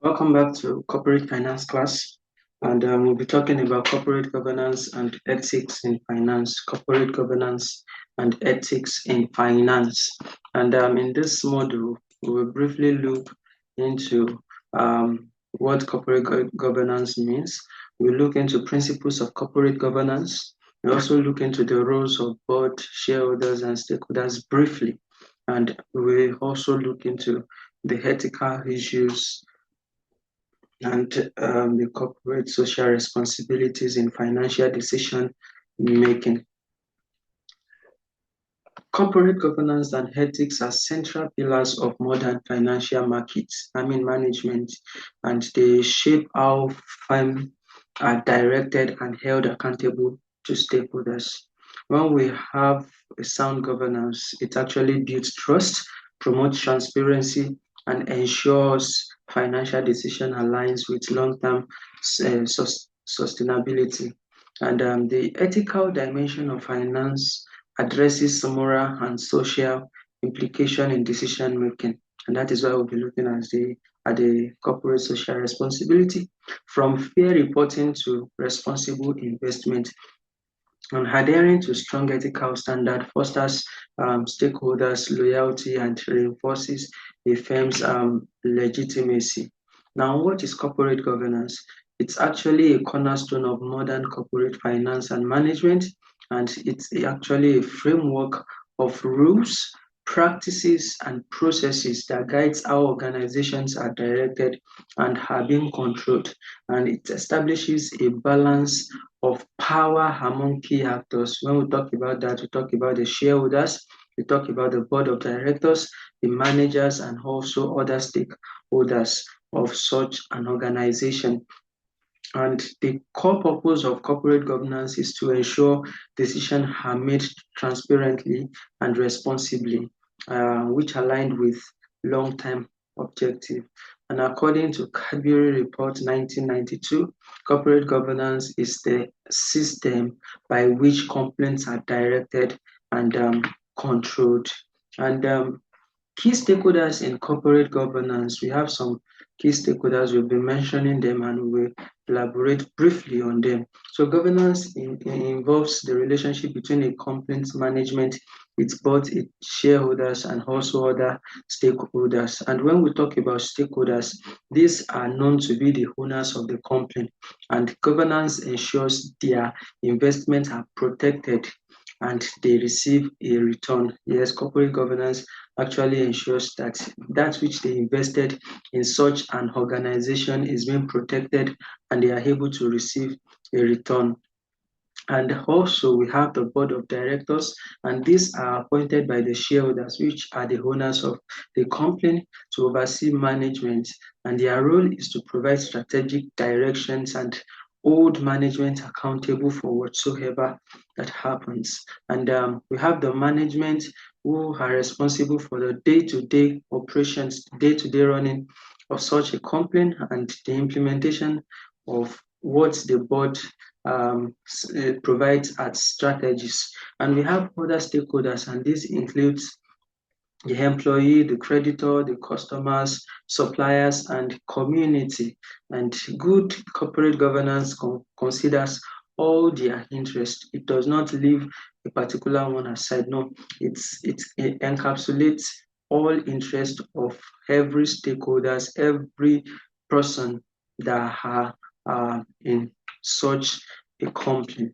Welcome back to corporate finance class. And we'll be talking about corporate governance and ethics in finance, corporate governance and ethics in finance. And in this module, we will briefly look into what corporate governance means. We'll look into principles of corporate governance. We also look into the roles of board, shareholders, and stakeholders briefly. And we also look into the ethical issues and the corporate social responsibilities in financial decision making. Corporate governance and ethics are central pillars of modern financial markets, management, and they shape how firms are directed and held accountable to stakeholders. When we have a sound governance, it actually builds trust, promotes transparency, and ensures financial decision aligns with long-term sustainability. And the ethical dimension of finance addresses moral and social implication in decision making. And that is why we'll be looking at the corporate social responsibility, from fair reporting to responsible investment. And adhering to strong ethical standard fosters stakeholders' loyalty and reinforces a firm's legitimacy. Now, what is corporate governance? It's actually a cornerstone of modern corporate finance and management, and it's actually a framework of rules, practices, and processes that guides how organizations are directed and are being controlled. And it establishes a balance of power among key actors. When we talk about that, we talk about the shareholders, we talk about the board of directors, the managers, and also other stakeholders of such an organization. And the core purpose of corporate governance is to ensure decisions are made transparently and responsibly, which aligned with long-term objective. And according to Cadbury Report 1992, corporate governance is the system by which complaints are directed and controlled. And key stakeholders in corporate governance, we have some key stakeholders, we'll be mentioning them and we'll elaborate briefly on them. So governance involves the relationship between a company's management, its board, its shareholders, and also other stakeholders. And when we talk about stakeholders, these are known to be the owners of the company. And governance ensures their investments are protected and they receive a return. Yes, corporate governance actually ensures that that which they invested in such an organization is being protected and they are able to receive a return. And also we have the board of directors, and these are appointed by the shareholders, which are the owners of the company, to oversee management. And their role is to provide strategic directions and hold management accountable for whatsoever that happens. And we have the management who are responsible for the day-to-day operations, day-to-day running of such a company and the implementation of what the board provides as strategies. And we have other stakeholders, and this includes the employee, the creditor, the customers, suppliers, and community. And good corporate governance considers all their interests. It does not leave a particular one aside. No, it encapsulates all interest of every stakeholders, every person that are in such a company.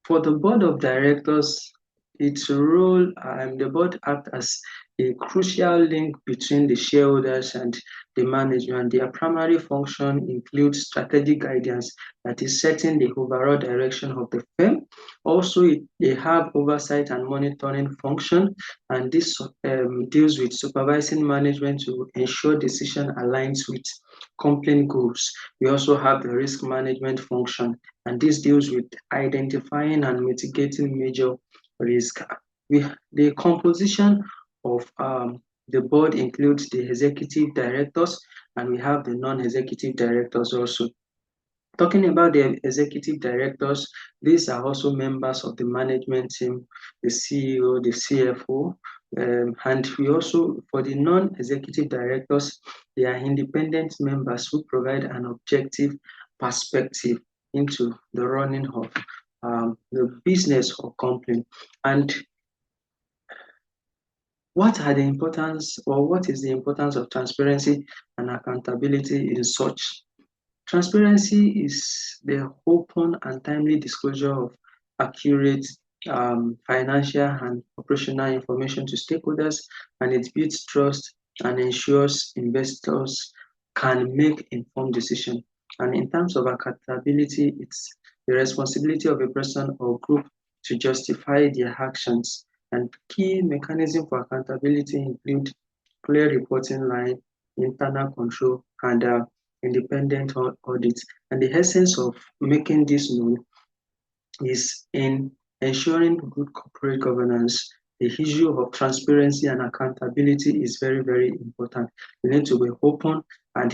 For the board of directors, its role, the board acts as a crucial link between the shareholders and the management. Their primary function includes strategic guidance, that is setting the overall direction of the firm. Also, they have oversight and monitoring function, and this deals with supervising management to ensure decision aligns with company goals. We also have the risk management function, and this deals with identifying and mitigating major risk. The composition of the board includes the executive directors, and we have the non-executive directors also. Talking about the executive directors, these are also members of the management team, the CEO, the CFO. And we also, for the non-executive directors, they are independent members who provide an objective perspective into the running of the business or company. And what are the importance, or what is the importance of transparency and accountability in such? Transparency is the open and timely disclosure of accurate financial and operational information to stakeholders, and it builds trust and ensures investors can make informed decisions. And in terms of accountability, it's the responsibility of a person or group to justify their actions. And key mechanisms for accountability include clear reporting line, internal control, and independent audit. And the essence of making this known is in ensuring good corporate governance. The issue of transparency and accountability is very, very important. You need to be open, and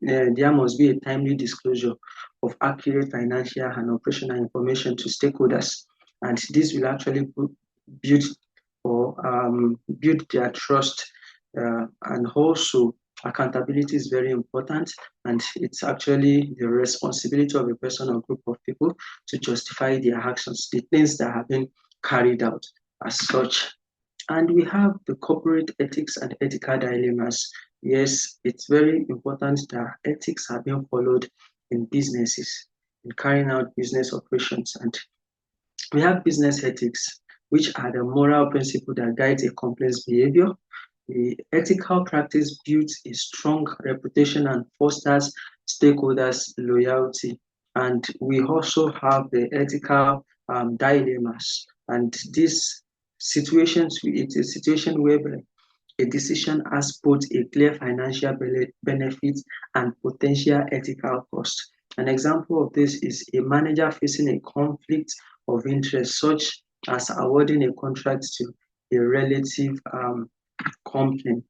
there must be a timely disclosure of accurate financial and operational information to stakeholders. And this will actually build build their trust, and also accountability is very important, and it's actually the responsibility of a person or group of people to justify their actions, the things that have been carried out as such. And we have the corporate ethics and ethical dilemmas. Yes, it's very important that ethics are being followed in businesses, in carrying out business operations. And we have business ethics, which are the moral principle that guides a company's behavior. The ethical practice builds a strong reputation and fosters stakeholders' loyalty. And we also have the ethical dilemmas. And these situations, it's a situation where a decision has both a clear financial benefit and potential ethical cost. An example of this is a manager facing a conflict of interest, such as awarding a contract to a relative company.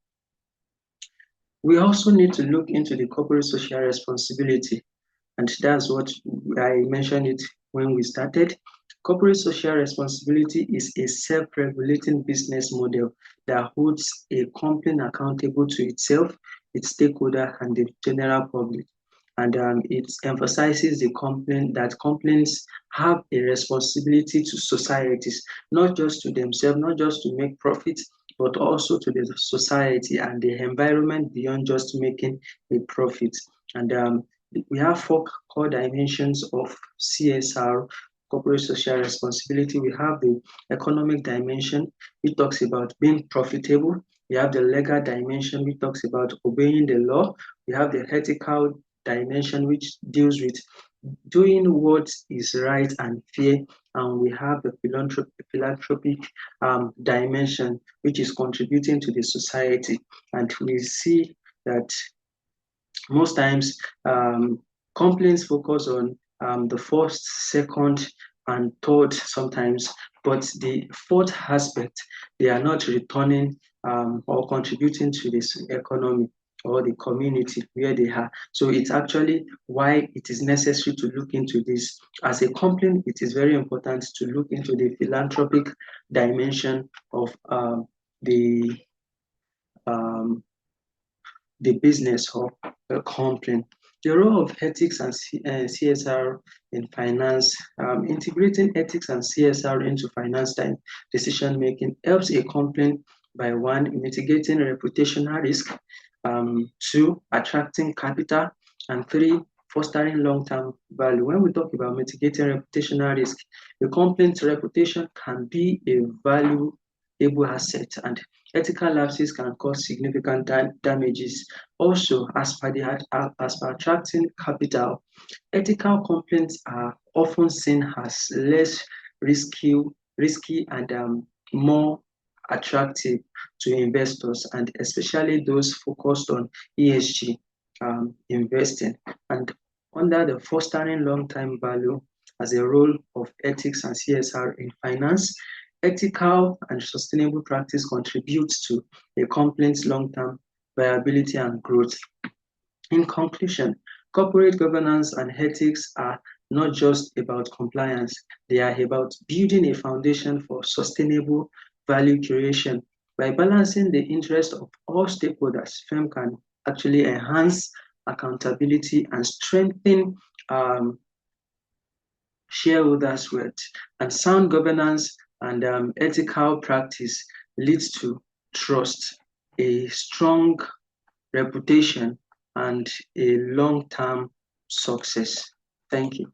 We also need to look into the corporate social responsibility, and that's what I mentioned it when we started. Corporate social responsibility is a self-regulating business model that holds a company accountable to itself, its stakeholder, and the general public. And it emphasizes that companies have a responsibility to societies, not just to themselves, not just to make profit, but also to the society and the environment beyond just making a profit. And we have four core dimensions of CSR, corporate social responsibility. We have the economic dimension, which talks about being profitable. We have the legal dimension, which talks about obeying the law. We have the ethical dimension, which deals with doing what is right and fair. And we have the philanthropic dimension, which is contributing to the society. And we see that most times complaints focus on the first, second, and third sometimes, but the fourth aspect, they are not returning or contributing to this economy or the community where they are. So it's actually why it is necessary to look into this. As a company, it is very important to look into the philanthropic dimension of the um, the business of a company. The role of ethics and CSR in finance, integrating ethics and CSR into finance decision making helps a company by one, mitigating reputational risk, two, attracting capital, and three, fostering long-term value. When we talk about mitigating reputational risk, the company's reputation can be a valuable asset, and ethical lapses can cause significant damages. Also, as per attracting capital, ethical complaints are often seen as less risky and more attractive to investors, and especially those focused on ESG investing. And under the fostering long-term value as a role of ethics and CSR in finance, ethical and sustainable practice contributes to a company's long-term viability and growth. In conclusion, corporate governance and ethics are not just about compliance, they are about building a foundation for sustainable value creation. By balancing the interest of all stakeholders, firm can actually enhance accountability and strengthen shareholders' wealth. And sound governance and ethical practice leads to trust, a strong reputation, and a long-term success. Thank you.